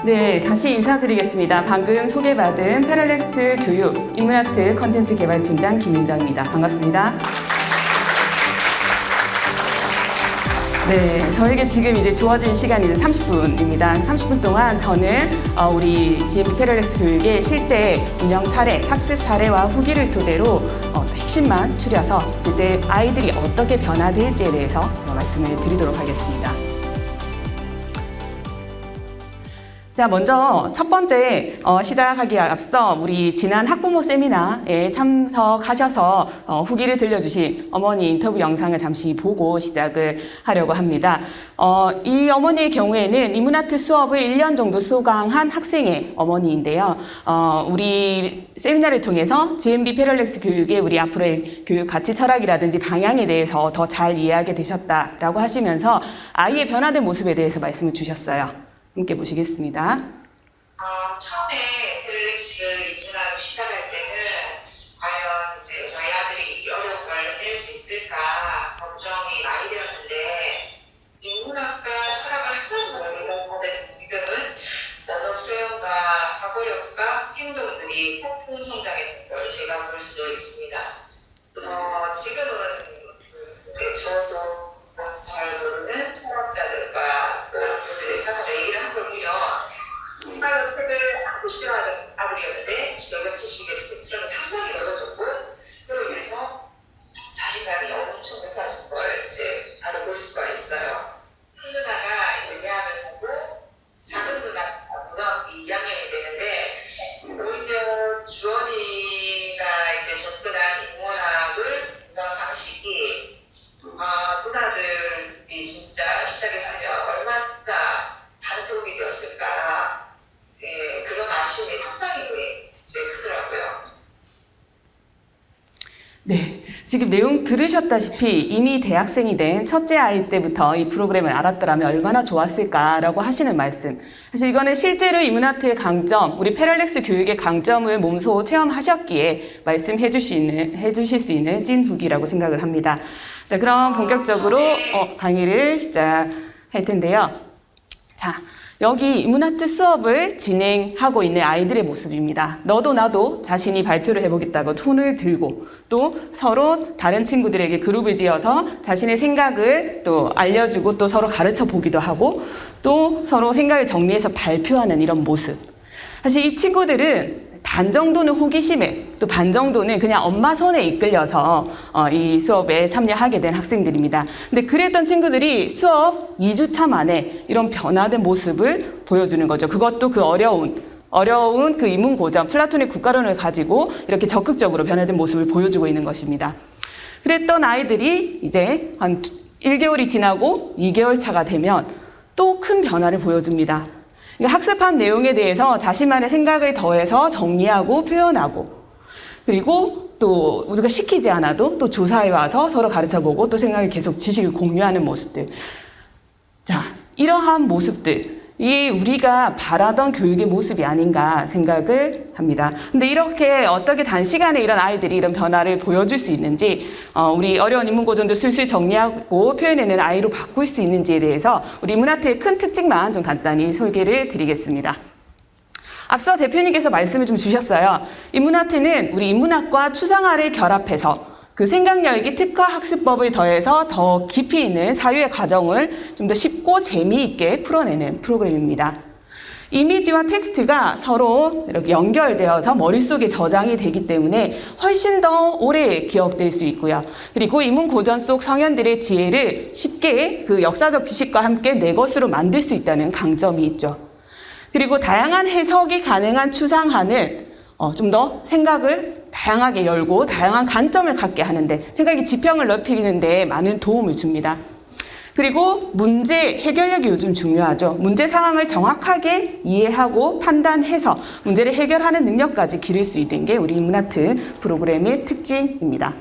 네, 다시 인사드리겠습니다. 방금 소개받은 패럴렉스 교육 인문아트 컨텐츠 개발팀장 김윤정입니다. 반갑습니다. 네, 저에게 지금 이제 주어진 시간이 30분입니다. 30분 동안 저는 우리 GMB 패럴렉스 교육의 실제 운영 사례, 학습 사례와 후기를 토대로 핵심만 추려서 이제 아이들이 어떻게 변화될지에 대해서 제가 말씀을 드리도록 하겠습니다. 자, 먼저 첫 번째 시작하기에 앞서 우리 지난 학부모 세미나에 참석하셔서 후기를 들려주신 어머니 인터뷰 영상을 잠시 보고 시작을 하려고 합니다. 이 어머니의 경우에는 인문아트 수업을 1년 정도 수강한 학생의 어머니인데요. 우리 세미나를 통해서 GMB 패럴렉스 교육의 우리 앞으로의 교육 가치 철학이라든지 방향에 대해서 더 잘 이해하게 되셨다라고 하시면서 아이의 변화된 모습에 대해서 말씀을 주셨어요. 함께 보시겠습니다. 처음에 패럴렉스 인문학을 시작할 때는 과연 이제 저희 아들이 이 어려운 걸 해낼 수 있을까 걱정이 많이 되었는데 인문학과 철학을 하나도 모르는데 지금은 언어 표현과 사고력과 행동들이 폭풍 성장했던 걸 제가 볼 수 있습니다. 지금은 저도 잘 모르는 철학자들과 그들의 사상을 얘기를 한 걸 보면 정말 책을 아주 싫어하는 아들이었는데 여러 지식의 스펙트럼이 상당히 넓어졌고 그로 인해서 자신감이 엄청 높아진 걸 이제 알아볼 수가 있어요. 큰 누나가 이제 대학을 가고 작은 누나가 2학년이 되는데 오히려 주원이가 이제 접근한 인문학을 보는 방식이 누나들이 진짜 시작했으면 얼마나 많은 도움이 되었을까. 그런 아쉬움이 상당히 이제 크더라고요. 네, 지금 내용 들으셨다시피 이미 대학생이 된 첫째 아이 때부터 이 프로그램을 알았더라면 얼마나 좋았을까라고 하시는 말씀. 사실 이거는 실제로 인문아트의 강점, 우리 패럴렉스 교육의 강점을 몸소 체험하셨기에 말씀해 주실 수 있는 찐 후기라고 생각을 합니다. 자, 그럼 본격적으로 강의를 시작할 텐데요. 자, 여기 인문아트 수업을 진행하고 있는 아이들의 모습입니다. 너도 나도 자신이 발표를 해보겠다고 톤을 들고 또 서로 다른 친구들에게 그룹을 지어서 자신의 생각을 또 알려주고 또 서로 가르쳐 보기도 하고 또 서로 생각을 정리해서 발표하는 이런 모습. 사실 이 친구들은 반 정도는 호기심에 또 반 정도는 그냥 엄마 손에 이끌려서 이 수업에 참여하게 된 학생들입니다. 근데 그랬던 친구들이 수업 2주차 만에 이런 변화된 모습을 보여주는 거죠. 그것도 그 어려운 그 인문고전 플라톤의 국가론을 가지고 이렇게 적극적으로 변화된 모습을 보여주고 있는 것입니다. 그랬던 아이들이 이제 한 1개월이 지나고 2개월 차가 되면 또 큰 변화를 보여줍니다. 학습한 내용에 대해서 자신만의 생각을 더해서 정리하고 표현하고 그리고 또 우리가 시키지 않아도 또 조사해 와서 서로 가르쳐보고 또 생각을 계속 지식을 공유하는 모습들. 자, 이러한 모습들이 우리가 바라던 교육의 모습이 아닌가 생각을 합니다. 근데 이렇게 어떻게 단시간에 이런 아이들이 이런 변화를 보여줄 수 있는지 우리 어려운 인문고전도 슬슬 정리하고 표현해내는 아이로 바꿀 수 있는지에 대해서 우리 인문아트의 큰 특징만 좀 간단히 소개를 드리겠습니다. 앞서 대표님께서 말씀을 좀 주셨어요. 인문아트는 우리 인문학과 추상화를 결합해서 그 생각력이 특화 학습법을 더해서 더 깊이 있는 사유의 과정을 좀 더 쉽고 재미있게 풀어내는 프로그램입니다. 이미지와 텍스트가 서로 이렇게 연결되어서 머릿속에 저장이 되기 때문에 훨씬 더 오래 기억될 수 있고요. 그리고 인문고전 속 성현들의 지혜를 쉽게 그 역사적 지식과 함께 내 것으로 만들 수 있다는 강점이 있죠. 그리고 다양한 해석이 가능한 추상화는 좀 더 생각을 다양하게 열고 다양한 관점을 갖게 하는데 생각의 지평을 넓히는 데 많은 도움을 줍니다. 그리고 문제 해결력이 요즘 중요하죠. 문제 상황을 정확하게 이해하고 판단해서 문제를 해결하는 능력까지 기를 수 있는 게 우리 인문아트 프로그램의 특징입니다.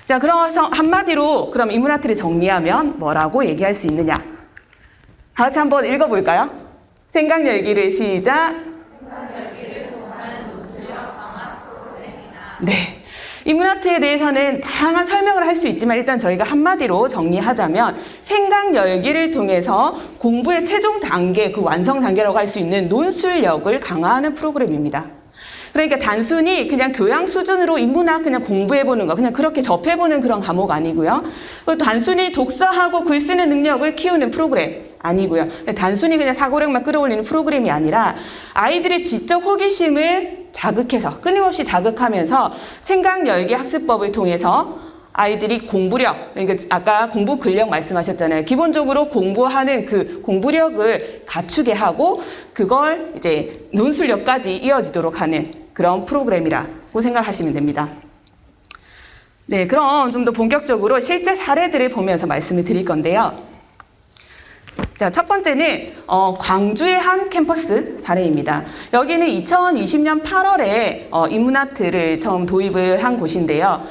자, 그래서 한마디로 그럼 인문아트를 정리하면 뭐라고 얘기할 수 있느냐? 다 같이 한번 읽어볼까요? 생각 열기를 시작. 생각 열기를 통한 노출력 강화 프로그램이다. 네. 인문아트에 대해서는 다양한 설명을 할 수 있지만 일단 저희가 한마디로 정리하자면 생각 열기를 통해서 공부의 최종 단계, 그 완성 단계라고 할 수 있는 논술력을 강화하는 프로그램입니다. 그러니까 단순히 그냥 교양 수준으로 인문학 그냥 공부해보는 거, 그냥 그렇게 접해보는 그런 과목 아니고요. 또 단순히 독서하고 글 쓰는 능력을 키우는 프로그램 아니고요. 단순히 그냥 사고력만 끌어올리는 프로그램이 아니라 아이들의 지적 호기심을 자극해서 끊임없이 자극하면서 생각 열기 학습법을 통해서 아이들이 공부력, 그러니까 아까 공부 근력 말씀하셨잖아요. 기본적으로 공부하는 그 공부력을 갖추게 하고 그걸 이제 논술력까지 이어지도록 하는 그런 프로그램이라고 생각하시면 됩니다. 네, 그럼 좀 더 본격적으로 실제 사례들을 보면서 말씀을 드릴 건데요. 자, 첫 번째는 광주의 한 캠퍼스 사례입니다. 여기는 2020년 8월에 인문아트를 처음 도입을 한 곳인데요.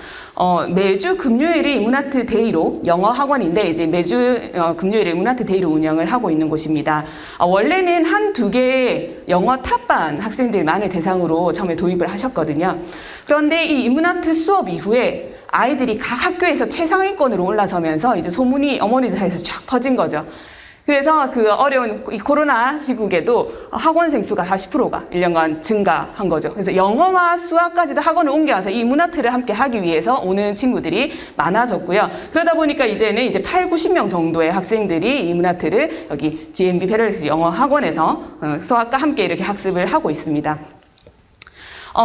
매주 금요일이 인문아트 데이로 영어 학원인데 이제 매주 금요일에 인문아트 데이로 운영을 하고 있는 곳입니다. 원래는 한두 개의 영어 탑반 학생들만을 대상으로 처음에 도입을 하셨거든요. 그런데 이 인문아트 수업 이후에 아이들이 각 학교에서 최상위권으로 올라서면서 이제 소문이 어머니들 사이에서 쫙 퍼진 거죠. 그래서 그 어려운 이 코로나 시국에도 학원생 수가 40%가 1년간 증가한 거죠. 그래서 영어와 수학까지도 학원을 옮겨와서 이 문아트를 함께 하기 위해서 오는 친구들이 많아졌고요. 그러다 보니까 이제는 이제 8, 90명 정도의 학생들이 이 문아트를 여기 GMB 패럴릭스 영어 학원에서 수학과 함께 이렇게 학습을 하고 있습니다.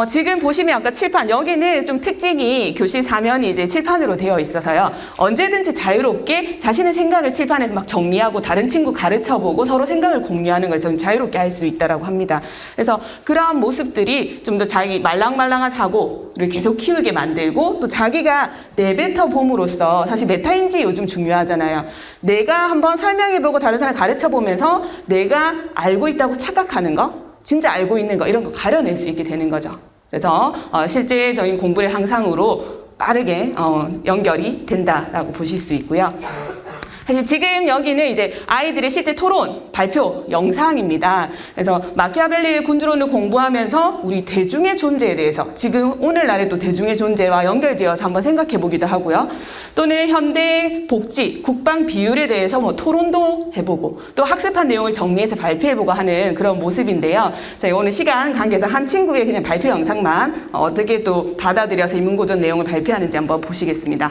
지금 보시면 아까 칠판, 여기는 좀 특징이 교실 사면이 이제 칠판으로 되어 있어서요. 언제든지 자유롭게 자신의 생각을 칠판에서 막 정리하고 다른 친구 가르쳐보고 서로 생각을 공유하는 걸 좀 자유롭게 할 수 있다고 합니다. 그래서 그러한 모습들이 좀 더 자기 말랑말랑한 사고를 계속 키우게 만들고 또 자기가 내뱉어 봄으로써 사실 메타인지 요즘 중요하잖아요. 내가 한번 설명해보고 다른 사람 가르쳐보면서 내가 알고 있다고 착각하는 거, 진짜 알고 있는 거 이런 거 가려낼 수 있게 되는 거죠. 그래서 실제적인 공부의 향상으로 빠르게 연결이 된다라고 보실 수 있고요. 사실 지금 여기는 이제 아이들의 실제 토론, 발표 영상입니다. 그래서 마키아벨리의 군주론을 공부하면서 우리 대중의 존재에 대해서 지금 오늘날의 또 대중의 존재와 연결되어서 한번 생각해 보기도 하고요. 또는 현대 복지, 국방 비율에 대해서 뭐 토론도 해보고 또 학습한 내용을 정리해서 발표해보고 하는 그런 모습인데요. 자, 오늘 시간 관계상 한 친구의 그냥 발표 영상만 어떻게 또 받아들여서 인문고전 내용을 발표하는지 한번 보시겠습니다.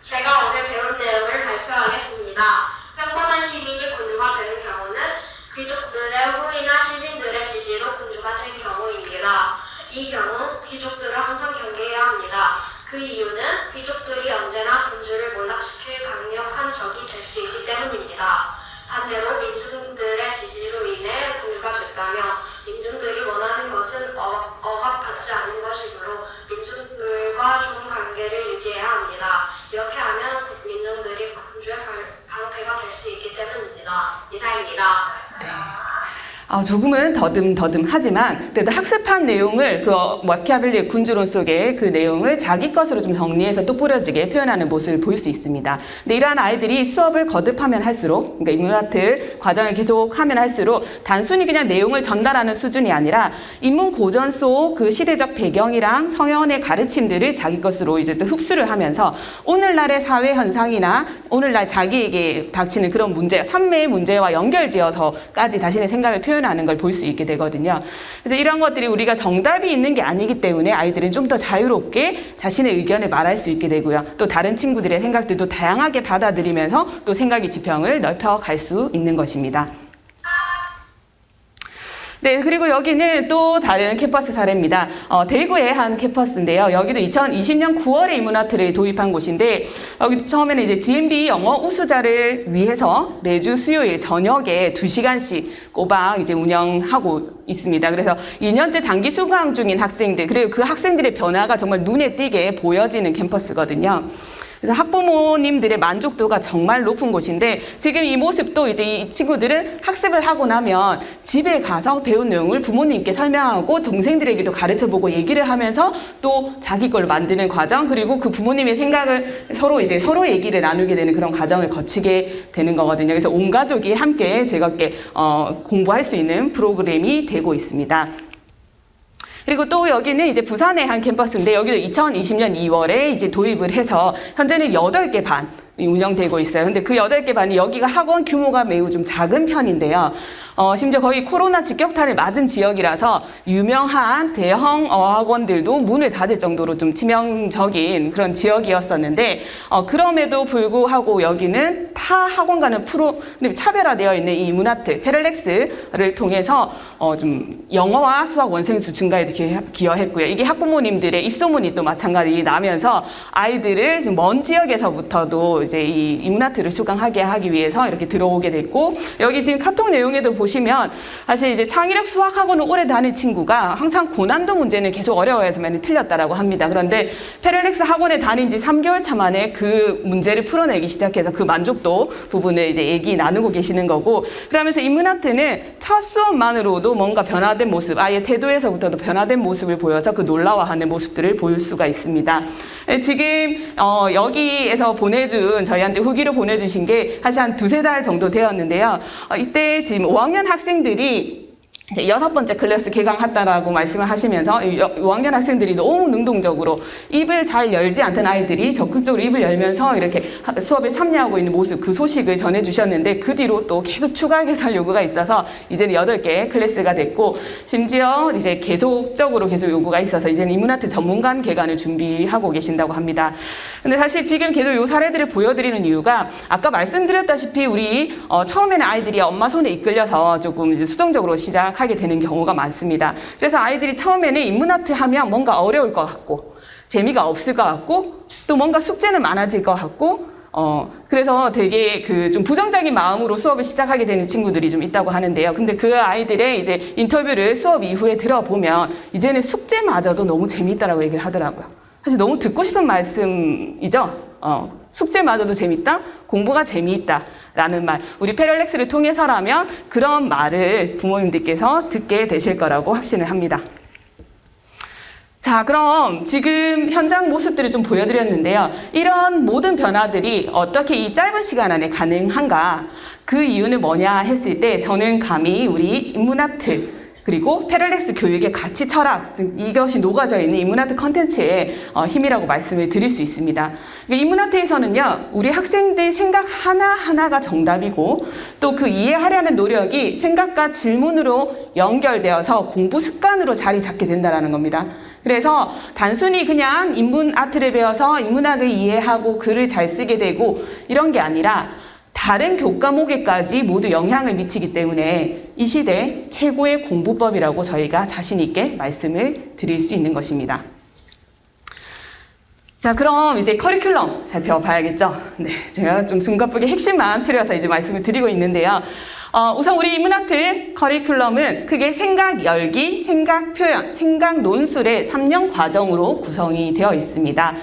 제가 오늘 배운 내용을 발표하겠습니다. 평범한 시민이 군주가 되는 경우는 귀족들의 후위나 시민들의 지지로 군주가 된 경우입니다. 이 경우 귀족들을 항상 경계해야 합니다. 그 이유는 귀족들이 언제나 군주를 몰락시킬 강력한 적이 될 수 있기 때문입니다. 반대로 민중들의 지지로 인해 군주가 됐다며 민중들이 원하는 것은 억압받지 않은 것이므로 민중들과 좋은 관계를 유지해야 합니다. 이렇게 하면 민중들이 군주의 방패가 될 수 있기 때문입니다. 이상입니다. 조금은 더듬하지만 그래도 학습한 내용을 그 마키아벨리의 군주론 속의 그 내용을 자기 것으로 좀 정리해서 똑부러지게 표현하는 모습을 볼 수 있습니다. 근데 이러한 아이들이 수업을 거듭하면 할수록, 그러니까 인문아트 과정을 계속하면 할수록 단순히 그냥 내용을 전달하는 수준이 아니라 인문 고전 속 그 시대적 배경이랑 서연의 가르침들을 자기 것으로 이제 또 흡수를 하면서 오늘날의 사회 현상이나 오늘날 자기에게 닥치는 그런 문제, 삶의 문제와 연결지어서까지 자신의 생각을 표현하는 걸 볼 수 있게 되거든요. 그래서 이런 것들이 우리가 정답이 있는 게 아니기 때문에 아이들은 좀 더 자유롭게 자신의 의견을 말할 수 있게 되고요. 또 다른 친구들의 생각들도 다양하게 받아들이면서 또 생각의 지평을 넓혀갈 수 있는 것입니다. 네, 그리고 여기는 또 다른 캠퍼스 사례입니다. 대구의 한 캠퍼스인데요. 여기도 2020년 9월에 인문아트를 도입한 곳인데, 여기도 처음에는 이제 GMB 영어 우수자를 위해서 매주 수요일 저녁에 2시간씩 꼬박 이제 운영하고 있습니다. 그래서 2년째 장기 수강 중인 학생들, 그리고 그 학생들의 변화가 정말 눈에 띄게 보여지는 캠퍼스거든요. 그래서 학부모님들의 만족도가 정말 높은 곳인데 지금 이 모습도 이제 이 친구들은 학습을 하고 나면 집에 가서 배운 내용을 부모님께 설명하고 동생들에게도 가르쳐보고 얘기를 하면서 또 자기 걸로 만드는 과정, 그리고 그 부모님의 생각을 서로 얘기를 나누게 되는 그런 과정을 거치게 되는 거거든요. 그래서 온 가족이 함께 즐겁게 공부할 수 있는 프로그램이 되고 있습니다. 그리고 또 여기는 이제 부산의 한 캠퍼스인데 여기도 2020년 2월에 이제 도입을 해서 현재는 8개 반 운영되고 있어요. 근데 그 8개 반이 여기가 학원 규모가 매우 좀 작은 편인데요. 심지어 거의 코로나 직격탄을 맞은 지역이라서 유명한 대형 어학원들도 문을 닫을 정도로 좀 치명적인 그런 지역이었었는데 그럼에도 불구하고 여기는 타 학원과는 차별화되어 있는 이 이문아트 페럴렉스를 통해서 좀 영어와 수학 원생 수 증가에도 기여했고요. 이게 학부모님들의 입소문이 또 마찬가지 나면서 아이들을 지금 먼 지역에서부터도 이제 이 이문아트를 수강하게 하기 위해서 이렇게 들어오게 됐고, 여기 지금 카톡 내용에도 보시면 사실 이제 창의력 수학 학원을 오래 다닌 친구가 항상 고난도 문제는 계속 어려워해서 많이 틀렸다라고 합니다. 그런데 페럴렉스 학원에 다닌 지 3개월 차 만에 그 문제를 풀어내기 시작해서 그 만족도 부분을 이제 얘기 나누고 계시는 거고, 그러면서 인문아트는 첫 수업만으로도 뭔가 변화된 모습, 아예 태도에서부터도 변화된 모습을 보여서 그 놀라워하는 모습들을 보일 수가 있습니다. 지금 여기에서 저희한테 후기로 보내주신 게 사실 한 2-3달 정도 되었는데요. 이때 지금 5학년 학생들이 이제 6번째 클래스 개강했다라고 말씀을 하시면서 5학년 학생들이 너무 능동적으로 입을 잘 열지 않던 아이들이 적극적으로 입을 열면서 이렇게 수업에 참여하고 있는 모습, 그 소식을 전해주셨는데 그 뒤로 또 계속 추가 개설 요구가 있어서 이제는 8개 클래스가 됐고, 심지어 이제 계속적으로 계속 요구가 있어서 이제는 인문아트 전문관 개관을 준비하고 계신다고 합니다. 근데 사실 지금 계속 이 사례들을 보여드리는 이유가 아까 말씀드렸다시피 우리 처음에는 아이들이 엄마 손에 이끌려서 조금 이제 수동적으로 시작하게 되는 경우가 많습니다. 그래서 아이들이 처음에는 인문아트 하면 뭔가 어려울 것 같고 재미가 없을 것 같고 또 뭔가 숙제는 많아질 것 같고 그래서 되게 그 좀 부정적인 마음으로 수업을 시작하게 되는 친구들이 좀 있다고 하는데요. 근데 그 아이들의 이제 인터뷰를 수업 이후에 들어보면 이제는 숙제마저도 너무 재미있다라고 얘기를 하더라고요. 사실 너무 듣고 싶은 말씀이죠. 숙제마저도 재밌다, 공부가 재미있다 라는 말, 우리 페럴렉스를 통해서라면 그런 말을 부모님들께서 듣게 되실 거라고 확신을 합니다. 자, 그럼 지금 현장 모습들을 좀 보여드렸는데요. 이런 모든 변화들이 어떻게 이 짧은 시간 안에 가능한가? 그 이유는 뭐냐 했을 때 저는 감히 우리 인문아트 그리고 페럴렉스 교육의 가치 철학, 이것이 녹아져 있는 인문아트 컨텐츠의 힘이라고 말씀을 드릴 수 있습니다. 인문아트에서는요, 우리 학생들 생각 하나하나가 정답이고 또 그 이해하려는 노력이 생각과 질문으로 연결되어서 공부 습관으로 자리 잡게 된다는 겁니다. 그래서 단순히 그냥 인문아트를 배워서 인문학을 이해하고 글을 잘 쓰게 되고 이런 게 아니라 다른 교과목에까지 모두 영향을 미치기 때문에 이 시대 최고의 공부법이라고 저희가 자신 있게 말씀을 드릴 수 있는 것입니다. 자, 그럼 이제 커리큘럼 살펴봐야겠죠. 네, 제가 좀 숨가쁘게 핵심만 추려서 이제 말씀을 드리고 있는데요. 우선 우리 인문아트 커리큘럼은 크게 생각 열기, 생각 표현, 생각 논술의 3년 과정으로 구성이 되어 있습니다.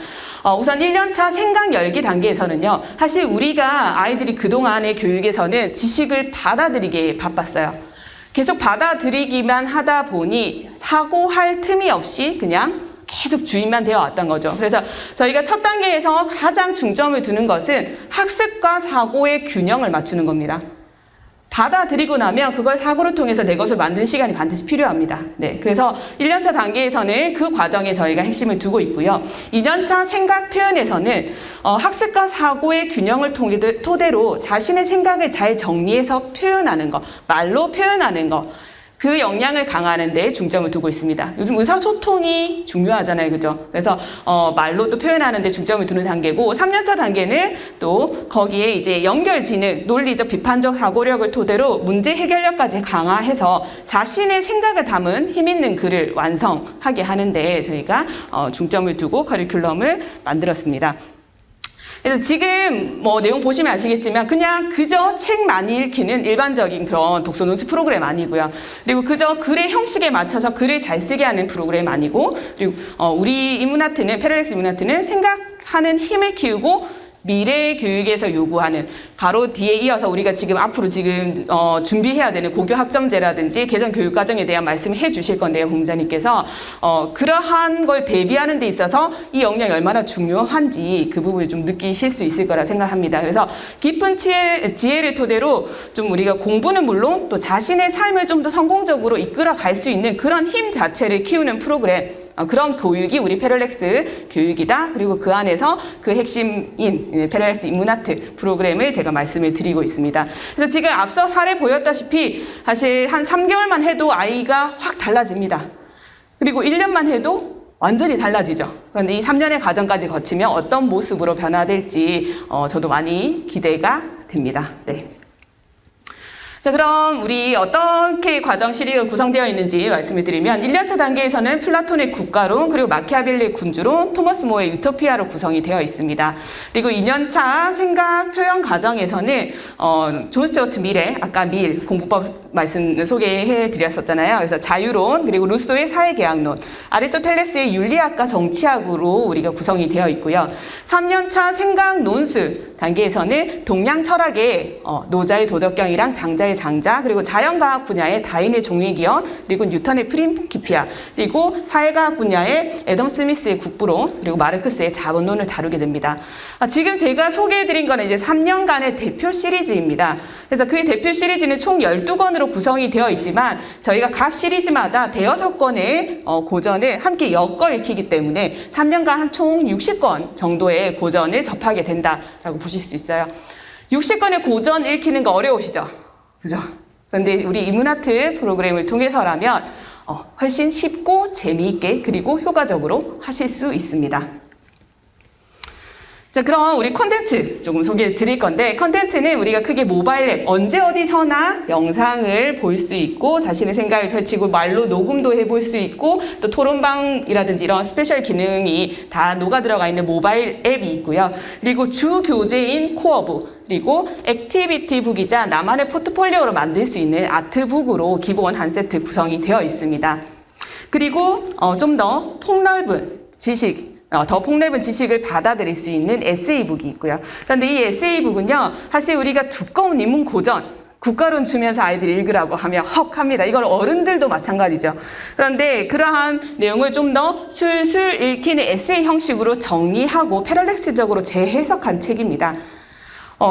우선 1년차 생각 열기 단계에서는요, 사실 우리가 아이들이 그동안의 교육에서는 지식을 받아들이기에 바빴어요. 계속 받아들이기만 하다 보니 사고할 틈이 없이 그냥 계속 주입만 되어 왔던 거죠. 그래서 저희가 첫 단계에서 가장 중점을 두는 것은 학습과 사고의 균형을 맞추는 겁니다. 받아들이고 나면 그걸 사고를 통해서 내 것을 만드는 시간이 반드시 필요합니다. 네, 그래서 1년차 단계에서는 그 과정에 저희가 핵심을 두고 있고요. 2년차 생각 표현에서는 학습과 사고의 균형을 토대로 자신의 생각을 잘 정리해서 표현하는 것, 말로 표현하는 것, 그 역량을 강화하는 데 중점을 두고 있습니다. 요즘 의사소통이 중요하잖아요. 그죠? 그래서 말로 또 표현하는 데 중점을 두는 단계고, 3년차 단계는 또 거기에 이제 연결지능, 논리적 비판적 사고력을 토대로 문제 해결력까지 강화해서 자신의 생각을 담은 힘있는 글을 완성하게 하는데 저희가 중점을 두고 커리큘럼을 만들었습니다. 그래서 지금 내용 보시면 아시겠지만 그냥 그저 책 많이 읽히는 일반적인 그런 독서 논술 프로그램 아니고요. 그리고 그저 글의 형식에 맞춰서 글을 잘 쓰게 하는 프로그램 아니고, 그리고 우리 인문아트는, 페럴렉스 인문아트는 생각하는 힘을 키우고 미래 교육에서 요구하는 바로 뒤에 이어서 우리가 지금 앞으로 지금 준비해야 되는 고교 학점제라든지 개정 교육 과정에 대한 말씀을 해주실 건데요, 공자님께서 그러한 걸 대비하는 데 있어서 이 역량이 얼마나 중요한지 그 부분을 좀 느끼실 수 있을 거라 생각합니다. 그래서 깊은 지혜를 토대로 좀 우리가 공부는 물론 또 자신의 삶을 좀 더 성공적으로 이끌어 갈 수 있는 그런 힘 자체를 키우는 프로그램, 그런 교육이 우리 패럴렉스 교육이다. 그리고 그 안에서 그 핵심인 패럴렉스 인문아트 프로그램을 제가 말씀을 드리고 있습니다. 그래서 지금 앞서 사례 보였다시피 사실 한 3개월만 해도 아이가 확 달라집니다. 그리고 1년만 해도 완전히 달라지죠. 그런데 이 3년의 과정까지 거치면 어떤 모습으로 변화될지 저도 많이 기대가 됩니다. 네. 자, 그럼 우리 어떻게 과정 시리즈가 구성되어 있는지 말씀을 드리면 1년차 단계에서는 플라톤의 국가론, 그리고 마키아벨리의 군주론, 토머스 모어의 유토피아로 구성이 되어 있습니다. 그리고 2년차 생각 표현 과정에서는 존 스튜어트 밀의 아까 밀 공부법 말씀 소개해 드렸었잖아요. 그래서 자유론, 그리고 루소의 사회계약론, 아리스토텔레스의 윤리학과 정치학으로 우리가 구성이 되어 있고요. 3년차 생각 논술 단계에서는 동양 철학의 노자의 도덕경이랑 장자의 장자, 그리고 자연과학 분야의 다윈의 종의기원, 그리고 뉴턴의 프린키피아, 그리고 사회과학 분야의 애덤 스미스의 국부론, 그리고 마르크스의 자본론을 다루게 됩니다. 지금 제가 소개해드린 거는 이제 3년간의 대표 시리즈입니다. 그래서 그 대표 시리즈는 총 12권으로 구성이 되어 있지만 저희가 각 시리즈마다 대여섯 권의 고전을 함께 엮어 읽히기 때문에 3년간 총 60권 정도의 고전을 접하게 된다라고 보실 수 있어요. 60권의 고전 읽히는 거 어려우시죠? 그죠? 그런데 우리 인문아트 프로그램을 통해서라면 훨씬 쉽고 재미있게 그리고 효과적으로 하실 수 있습니다. 자, 그럼 우리 콘텐츠 조금 소개해 드릴 건데, 콘텐츠는 우리가 크게 모바일 앱, 언제 어디서나 영상을 볼 수 있고 자신의 생각을 펼치고 말로 녹음도 해볼 수 있고 또 토론방이라든지 이런 스페셜 기능이 다 녹아 들어가 있는 모바일 앱이 있고요. 그리고 주 교재인 코어북, 그리고 액티비티북이자 나만의 포트폴리오로 만들 수 있는 아트북으로 기본 한 세트 구성이 되어 있습니다. 그리고 좀 더 폭넓은 지식, 더 폭넓은 지식을 받아들일 수 있는 에세이북이 있고요. 그런데 이 에세이북은요, 사실 우리가 두꺼운 인문 고전, 국가론 주면서 아이들이 읽으라고 하면 헉 합니다. 이건 어른들도 마찬가지죠. 그런데 그러한 내용을 좀 더 술술 읽히는 에세이 형식으로 정리하고 패럴렉스적으로 재해석한 책입니다.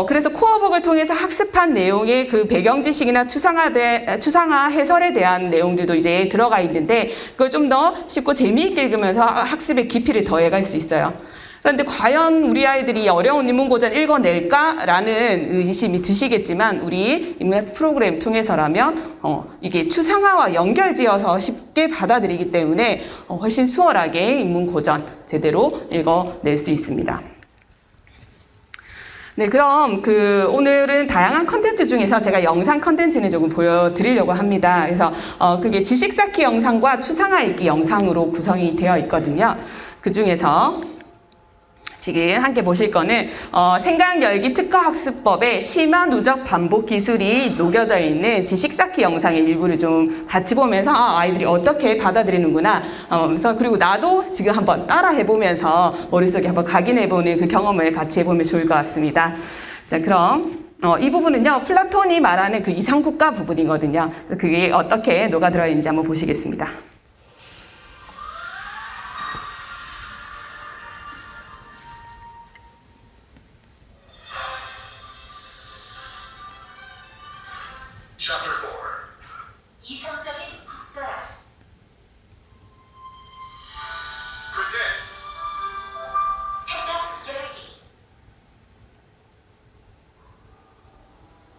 그래서 코어북을 통해서 학습한 내용의 그 배경 지식이나 추상화 해설에 대한 내용들도 이제 들어가 있는데 그걸 좀 더 쉽고 재미있게 읽으면서 학습의 깊이를 더해갈 수 있어요. 그런데 과연 우리 아이들이 어려운 인문고전 읽어낼까라는 의심이 드시겠지만 우리 인문학 프로그램 통해서라면 이게 추상화와 연결지어서 쉽게 받아들이기 때문에 훨씬 수월하게 인문고전 제대로 읽어낼 수 있습니다. 네, 그럼 오늘은 다양한 컨텐츠 중에서 제가 영상 컨텐츠는 조금 보여드리려고 합니다. 그래서 그게 지식 쌓기 영상과 추상화 읽기 영상으로 구성이 되어 있거든요. 그 중에서 지금 함께 보실 거는 생각 열기 특화 학습법의 심화 누적 반복 기술이 녹여져 있는 지식 쌓기 영상의 일부를 좀 같이 보면서 아이들이 어떻게 받아들이는구나. 그리고 나도 지금 한번 따라 해보면서 머릿속에 한번 각인해보는 그 경험을 같이 해보면 좋을 것 같습니다. 자, 그럼 이 부분은요, 플라톤이 말하는 그 이상국가 부분이거든요. 그게 어떻게 녹아들어 있는지 한번 보시겠습니다. Chapter 4. 이상적인 국가. Predict. 생각 열기.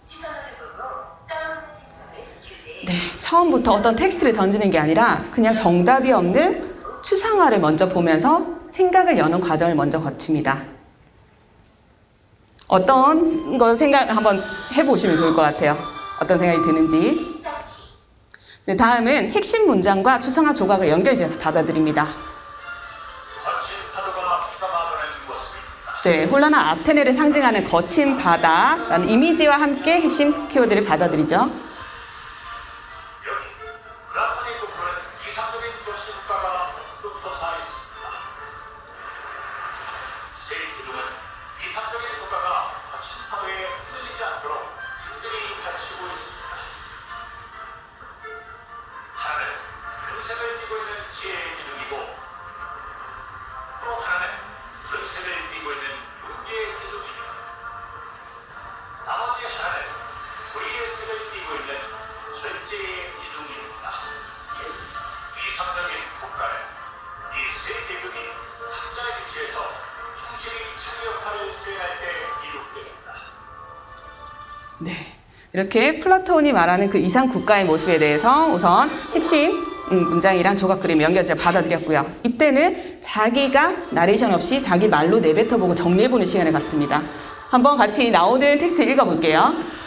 추상화를 보고 떠오르는 생각을 규제해. 네, 처음부터 어떤 텍스트를 던지는 게 아니라 그냥 정답이 없는 추상화를 먼저 보면서 생각을 여는 과정을 먼저 거칩니다. 어떤 거 생각 한번 해보시면 좋을 것 같아요. 어떤 생각이 드는지. 네, 다음은 핵심 문장과 추상화 조각을 연결지어서 받아들입니다. 거친 파도가 휘감아도는 모습입니다. 네, 혼란한 아테네를 상징하는 거친 바다라는 이미지와 함께 핵심 키워드를 받아들이죠. 여기 플라톤이 꿈꾸는 이상적인 도시 국가가 뚝 솟아 있습니다. 세 기둥은 이상적인 천재의 기둥입니다. 이상적인 국가에 이 세 계급이 각자의 위치에서 충실히 자기 역할을 수행할 때 이룩됩니다. 네. 이렇게 플라톤이 말하는 그 이상 국가의 모습에 대해서 우선 핵심 문장이랑 조각 그림 연결해서 받아들였고요. 이때는 자기가 나레이션 없이 자기 말로 내뱉어보고 정리해보는 시간을 갖습니다. 한번 같이 나오는 텍스트 읽어볼게요.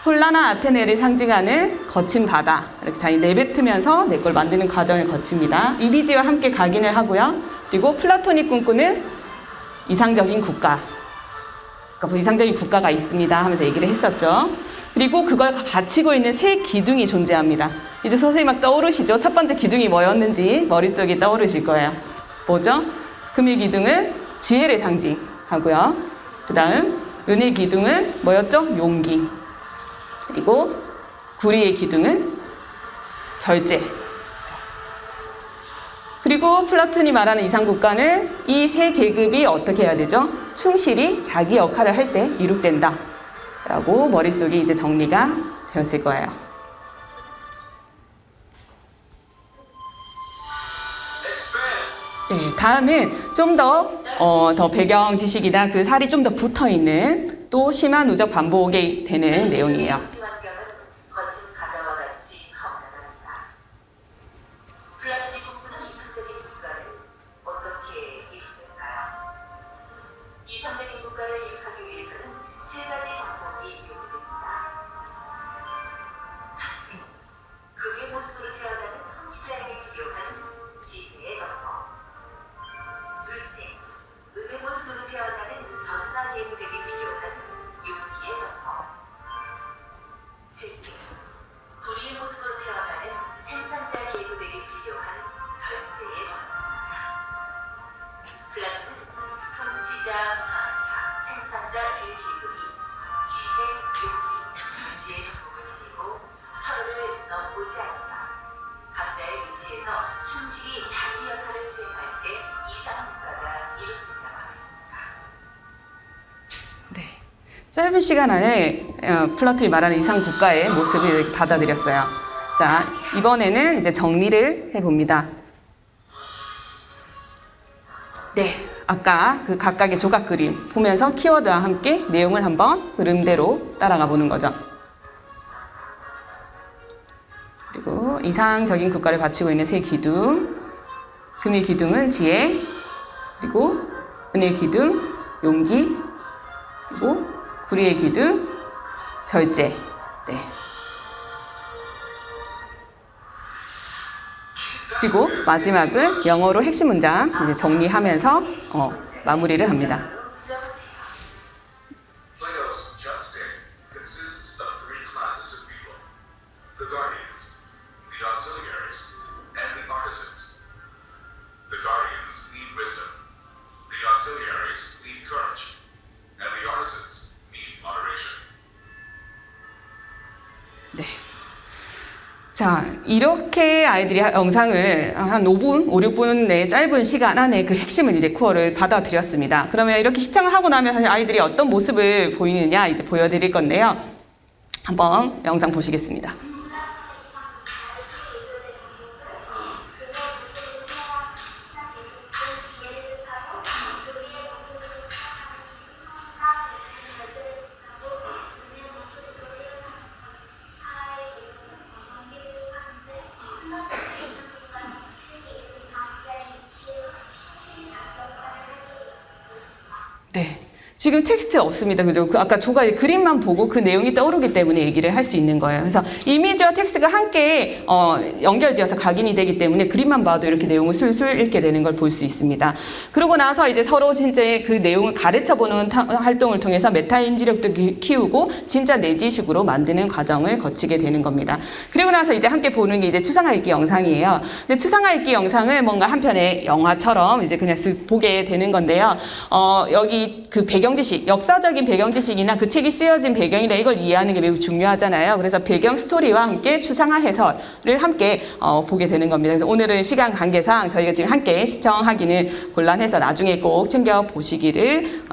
폴라나 아테네를 상징하는 거친 바다. 이렇게 자기 내뱉으면서 내 걸 만드는 과정을 거칩니다. 이미지와 함께 각인을 하고요. 그리고 플라톤이 꿈꾸는 이상적인 국가. 그러니까 이상적인 국가가 있습니다 하면서 얘기를 했었죠. 그리고 그걸 바치고 있는 세 기둥이 존재합니다. 이제 서서히 막 떠오르시죠? 첫 번째 기둥이 뭐였는지 머릿속에 떠오르실 거예요. 뭐죠? 금의 기둥은 지혜를 상징하고요. 그 다음 은의 기둥은 뭐였죠? 용기. 그리고 구리의 기둥은 절제. 그리고 플라톤이 말하는 이상국가는 이 세 계급이 어떻게 해야 되죠? 충실히 자기 역할을 할 때 이룩된다 라고 머릿속에 이제 정리가 되었을 거예요. 네, 다음은 좀 더 배경 지식이나 그 살이 좀 더 붙어 있는 또 심한 누적 반복이 되는 내용이에요. 환경은 거친 바다와 같이 험난합니다. 플라톤이 꿈꾸는 이상적인 국가는 어떻게 이루어질까요? 이상적인 국가를 이룩하기 위해서는 세 가지 덕목이 요구됩니다. 첫째, 금의 모습으로 태어나는 통치자에게 필요한 지혜의 덕목. 둘째, 은의 모습으로 태어나는 전사 계급에게 필요한 용기의 덕목. 셋째, 구리의 모습으로 태어나는 생산자 계급에게 필요한 절제의 덕목입니다. 플라톤은 통치자, 전사, 생산자 세 계급이 지혜, 용기, 절제의 덕목을 지니고 서로를 넘보지 않는다. 각자의 위치에서 충실히 자기 역할을 수행할 때 이상국가가 이룩된다고 하겠습니다. 네. 짧은 시간 안에 플라톤이 말하는 이상 국가의 모습을 받아들였어요. 자, 이번에는 이제 정리를 해봅니다. 네. 아까 그 각각의 조각 그림 보면서 키워드와 함께 내용을 한번 흐름대로 따라가 보는 거죠. 그리고 이상적인 국가를 바치고 있는 세 기둥. 금의 기둥은 지혜, 그리고 은의 기둥, 용기, 그리고 구리의 기둥, 절제. 네. 그리고 마지막은 영어로 핵심 문장 이제 정리하면서 마무리를 합니다. Plato's just state consists of three classes of people: the guardians, the auxiliaries, and the artisans. The guardians need wisdom, the auxiliaries need courage, and the artisans need moderation. 네. 자, 이렇게 아이들이 영상을 한 5분, 5, 6분의 짧은 시간 안에 그 핵심을 이제 코어를 받아들였습니다. 그러면 이렇게 시청을 하고 나면 사실 아이들이 어떤 모습을 보이느냐 이제 보여드릴 건데요. 한번 영상 보시겠습니다. 네. 지금 텍스트 없습니다. 그죠? 그 아까 조각의 그림만 보고 그 내용이 떠오르기 때문에 얘기를 할 수 있는 거예요. 그래서 이미지와 텍스트가 함께 연결되어서 각인이 되기 때문에 그림만 봐도 이렇게 내용을 술술 읽게 되는 걸 볼 수 있습니다. 그러고 나서 이제 서로 진짜 그 내용을 가르쳐보는 활동을 통해서 메타인지력도 키우고 진짜 내지식으로 만드는 과정을 거치게 되는 겁니다. 그리고 나서 이제 함께 보는 게 이제 추상화읽기 영상이에요. 근데 추상화읽기 영상을 뭔가 한편의 영화처럼 이제 그냥 쓱 보게 되는 건데요. 여기 그 배경 배경 지식, 역사적인 배경 지식이나 그 책이 쓰여진 배경이나 이걸 이해하는 게 매우 중요하잖아요. 그래서 배경 스토리와 함께 추상화 해설을 함께 보게 되는 겁니다. 그래서 오늘은 시간 관계상 저희가 지금 함께 시청하기는 곤란해서 나중에 꼭 챙겨 보시기를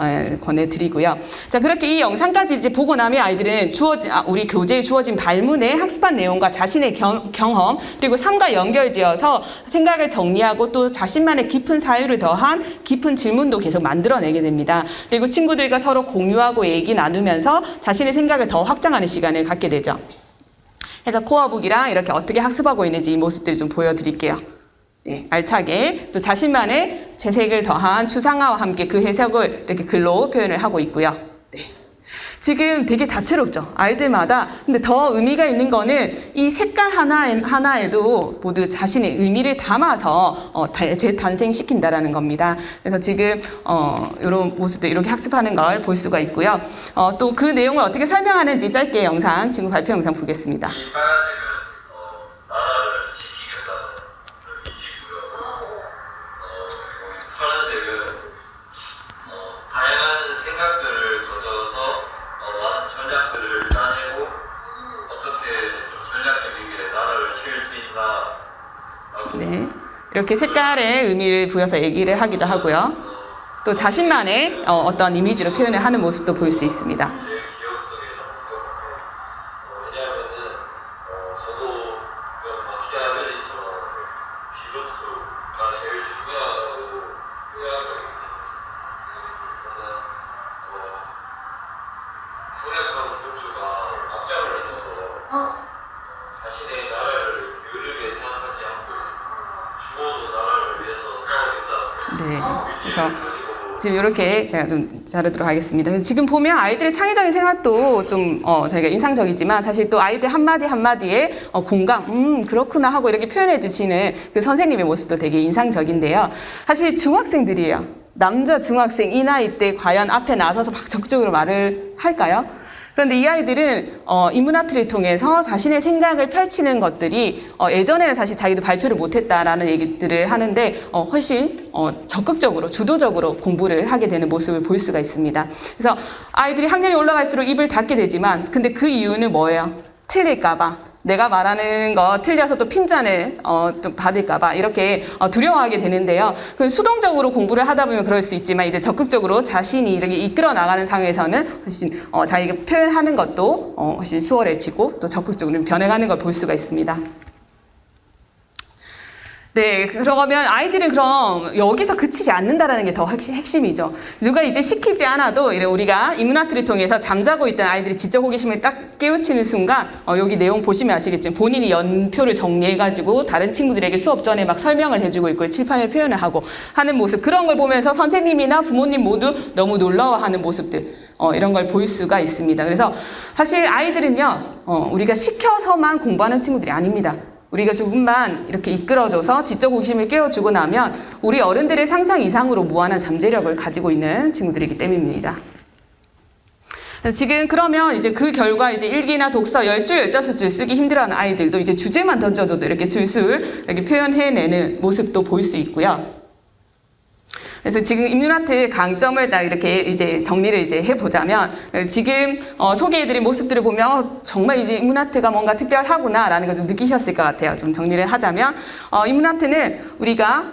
권해드리고요. 자, 그렇게 이 영상까지 이제 보고 나면 아이들은 우리 교재에 주어진 발문에 학습한 내용과 자신의 경험 그리고 삶과 연결지어서 생각을 정리하고 또 자신만의 깊은 사유를 더한 깊은 질문도 계속 만들어내게 됩니다. 그리고 친구들과 서로 공유하고 얘기 나누면서 자신의 생각을 더 확장하는 시간을 갖게 되죠. 그래서 코어북이랑 이렇게 어떻게 학습하고 있는지 이 모습들을 좀 보여드릴게요. 네, 알차게 또 자신만의 재색을 더한 추상화와 함께 그 해석을 이렇게 글로 표현을 하고 있고요. 네. 지금 되게 다채롭죠. 아이들마다. 근데 더 의미가 있는 거는 이 색깔 하나에도 모두 자신의 의미를 담아서 재탄생시킨다라는 겁니다. 그래서 지금 이런 모습들 이렇게 학습하는 걸 볼 수가 있고요. 또 그 내용을 어떻게 설명하는지 짧게 영상, 친구 발표 영상 보겠습니다. 이 빨간색은 나라를 지키겠다는 의지고요. 파란색은 다양한 생각들을 가져서 많은 전략들을 짜내고 어떻게 전략적이게 나라를 지을 수 있나. 네, 이렇게 색깔의 의미를 부여서 얘기를 하기도 하고요. 또 자신만의 어떤 이미지로 표현을 하는 모습도 볼 수 있습니다. 제일 기억 속에 남는 것 같아요. 왜냐하면은 저도 그런 마키아벨리처럼 비lu트가 제일 중요하다고 생각하거든요. 저는 강력한 군주가 앞장을 서서 자신의 나라를 유일하게 생각하지 않고 죽어도 나라를 위해서 싸우겠다. 네, 그래서 지금 이렇게 제가 좀 자르도록 하겠습니다. 그래서 지금 보면 아이들의 창의적인 생각도 좀 저희가 인상적이지만 사실 또 아이들 한마디 한마디에 공감, 그렇구나 하고 이렇게 표현해 주시는 그 선생님의 모습도 되게 인상적인데요. 사실 중학생들이에요. 남자 중학생 이 나이 때 과연 앞에 나서서 막 적극적으로 말을 할까요? 그런데 이 아이들은 인문아트를 통해서 자신의 생각을 펼치는 것들이 예전에는 사실 자기도 발표를 못했다라는 얘기들을 하는데 훨씬 적극적으로 주도적으로 공부를 하게 되는 모습을 볼 수가 있습니다. 그래서 아이들이 학년이 올라갈수록 입을 닫게 되지만 근데 그 이유는 뭐예요? 틀릴까봐. 내가 말하는 거 틀려서 또 핀잔을 또 받을까봐 이렇게 두려워하게 되는데요. 그 수동적으로 공부를 하다 보면 그럴 수 있지만 이제 적극적으로 자신이 이렇게 이끌어 나가는 상황에서는 훨씬 자기가 표현하는 것도 훨씬 수월해지고 또 적극적으로 변해가는 걸 볼 수가 있습니다. 네, 그러면 아이들은 그럼 여기서 그치지 않는다라는 게 더 핵심이죠. 누가 이제 시키지 않아도 우리가 인문아트를 통해서 잠자고 있던 아이들이 지적 호기심을 딱 깨우치는 순간 여기 내용 보시면 아시겠지만 본인이 연표를 정리해가지고 다른 친구들에게 수업 전에 막 설명을 해주고 있고 칠판에 표현을 하고 하는 모습, 그런 걸 보면서 선생님이나 부모님 모두 너무 놀라워하는 모습들, 이런 걸 볼 수가 있습니다. 그래서 사실 아이들은요, 우리가 시켜서만 공부하는 친구들이 아닙니다. 우리가 조금만 이렇게 이끌어줘서 지적 호기심을 깨워주고 나면 우리 어른들의 상상 이상으로 무한한 잠재력을 가지고 있는 친구들이기 때문입니다. 지금 그러면 이제 그 결과 이제 일기나 독서 10줄, 15줄 쓰기 힘들어하는 아이들도 이제 주제만 던져줘도 이렇게 술술 이렇게 표현해내는 모습도 볼 수 있고요. 그래서 지금 인문아트의 강점을 딱 이렇게 이제 정리를 이제 해보자면 지금 소개해드린 모습들을 보면 정말 이제 인문아트가 뭔가 특별하구나라는 걸 좀 느끼셨을 것 같아요. 좀 정리를 하자면 인문아트는 우리가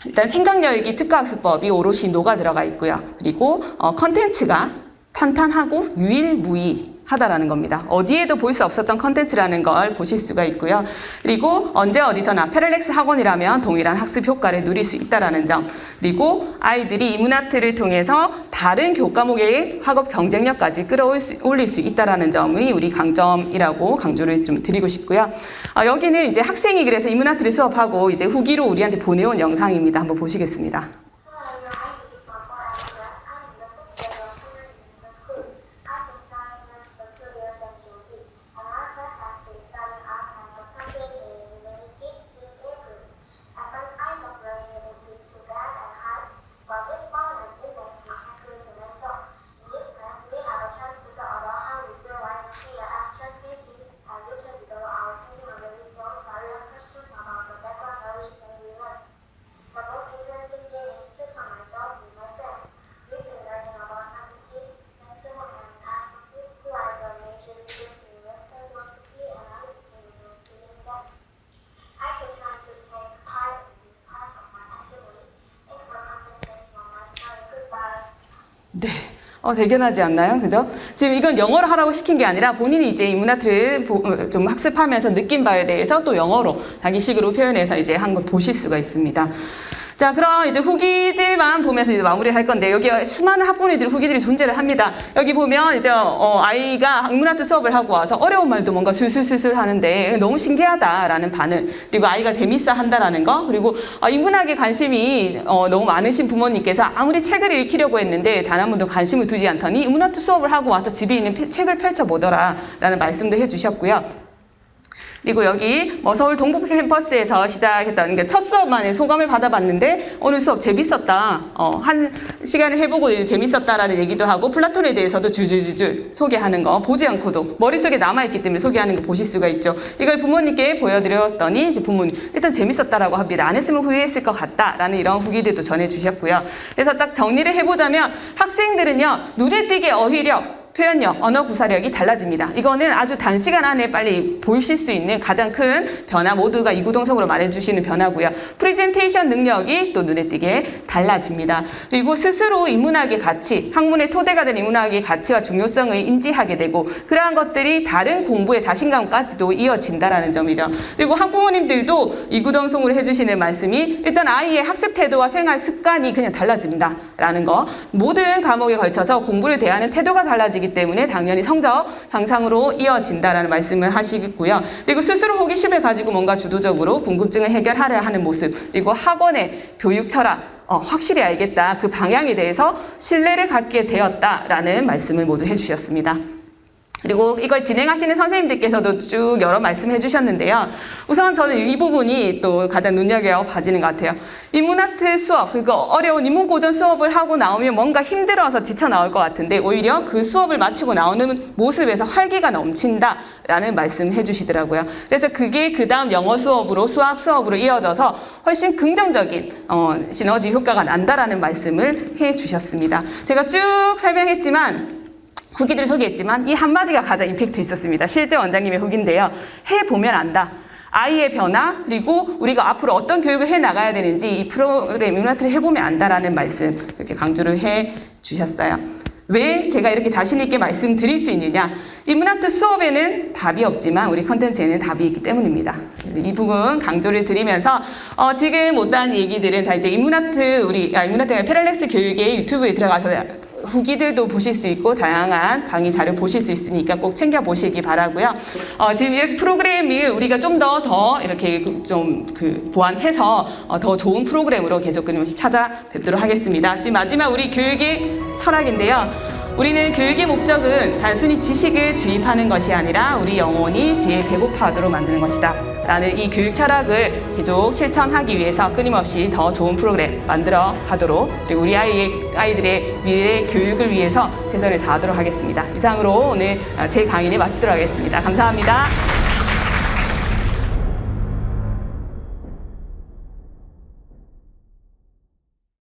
일단 생각열기 특화학습법이 오롯이 녹아 들어가 있고요. 그리고 컨텐츠가 탄탄하고 유일무이하다라는 겁니다. 어디에도 볼 수 없었던 컨텐츠라는 걸 보실 수가 있고요. 그리고 언제 어디서나 패럴렉스 학원이라면 동일한 학습 효과를 누릴 수 있다는 점, 그리고 아이들이 인문아트를 통해서 다른 교과목의 학업 경쟁력까지 끌어올릴 수 있다는 점이 우리 강점이라고 강조를 좀 드리고 싶고요. 여기는 이제 학생이 그래서 인문아트를 수업하고 이제 후기로 우리한테 보내온 영상입니다. 한번 보시겠습니다. The most interesting thing 대견하지 않나요? 그죠? 지금 이건 영어로 하라고 시킨 게 아니라 본인이 이제 인문아트를 좀 학습하면서 느낀 바에 대해서 또 영어로 자기식으로 표현해서 이제 한 걸 보실 수가 있습니다. 자, 그럼 이제 후기들만 보면서 이제 마무리를 할 건데, 여기 수많은 학부모님들 후기들이 존재를 합니다. 여기 보면 이제 아이가 인문아트 수업을 하고 와서 어려운 말도 뭔가 술술술술 하는데 너무 신기하다라는 반응, 그리고 아이가 재밌어 한다라는 거, 그리고 인문학에 관심이 너무 많으신 부모님께서 아무리 책을 읽히려고 했는데 단 한 번도 관심을 두지 않더니 인문아트 수업을 하고 와서 집에 있는 책을 펼쳐보더라라는 말씀도 해주셨고요. 그리고 여기 서울 동북 캠퍼스에서 시작했던, 그러니까 첫 수업만에 소감을 받아봤는데 오늘 수업 재밌었다, 한 시간을 해보고 이제 재밌었다라는 얘기도 하고, 플라톤에 대해서도 줄줄줄줄 소개하는 거 보지 않고도 머릿속에 남아있기 때문에 소개하는 거 보실 수가 있죠. 이걸 부모님께 보여드렸더니 이제 부모님 일단 재밌었다라고 합니다. 안 했으면 후회했을 것 같다라는 이런 후기들도 전해주셨고요. 그래서 딱 정리를 해보자면 학생들은요, 눈에 띄게 어휘력, 표현력, 언어 구사력이 달라집니다. 이거는 아주 단시간 안에 빨리 보실 수 있는 가장 큰 변화, 모두가 이구동성으로 말해주시는 변화고요. 프레젠테이션 능력이 또 눈에 띄게 달라집니다. 그리고 스스로 인문학의 가치, 학문의 토대가 된 인문학의 가치와 중요성을 인지하게 되고, 그러한 것들이 다른 공부의 자신감까지도 이어진다라는 점이죠. 그리고 학부모님들도 이구동성으로 해주시는 말씀이 일단 아이의 학습 태도와 생활 습관이 그냥 달라진다라는 거. 모든 과목에 걸쳐서 공부를 대하는 태도가 달라지기 때문에 당연히 성적 향상으로 이어진다라는 말씀을 하시고요. 그리고 스스로 호기심을 가지고 뭔가 주도적으로 궁금증을 해결하려 하는 모습, 그리고 학원의 교육 철학, 확실히 알겠다, 그 방향에 대해서 신뢰를 갖게 되었다라는 말씀을 모두 해주셨습니다. 그리고 이걸 진행하시는 선생님들께서도 쭉 여러 말씀을 해주셨는데요. 우선 저는 이 부분이 또 가장 눈여겨봐지는 것 같아요. 인문아트 수업, 그거 어려운 인문고전 수업을 하고 나오면 뭔가 힘들어서 지쳐 나올 것 같은데, 오히려 그 수업을 마치고 나오는 모습에서 활기가 넘친다라는 말씀을 해주시더라고요. 그래서 그게 그 다음 영어 수업으로, 수학 수업으로 이어져서 훨씬 긍정적인 시너지 효과가 난다라는 말씀을 해주셨습니다. 제가 쭉 설명했지만, 후기들을 소개했지만 이 한마디가 가장 임팩트 있었습니다. 실제 원장님의 후기인데요. 해보면 안다. 아이의 변화, 그리고 우리가 앞으로 어떤 교육을 해나가야 되는지 이 프로그램 인문아트를 해보면 안다라는 말씀, 이렇게 강조를 해주셨어요. 왜 제가 이렇게 자신 있게 말씀드릴 수 있느냐? 인문아트 수업에는 답이 없지만 우리 컨텐츠에는 답이 있기 때문입니다. 이 부분 강조를 드리면서 지금 못다한 얘기들은 다 이제 인문아트 패럴렉스 교육의 유튜브에 들어가서 후기들도 보실 수 있고 다양한 강의 자료 보실 수 있으니까 꼭 챙겨보시기 바라고요. 지금 이 프로그램을 우리가 좀 더 이렇게 좀 보완해서 더 좋은 프로그램으로 계속 끊임없이 찾아뵙도록 하겠습니다. 지금 마지막 우리 교육의 철학인데요. 우리는 교육의 목적은 단순히 지식을 주입하는 것이 아니라 우리 영혼이 지혜에 배고파하도록 만드는 것이다 라는 이 교육 철학을 계속 실천하기 위해서 끊임없이 더 좋은 프로그램 만들어 가도록, 그리고 우리 아이들의 미래 교육을 위해서 최선을 다하도록 하겠습니다. 이상으로 오늘 제 강의를 마치도록 하겠습니다. 감사합니다.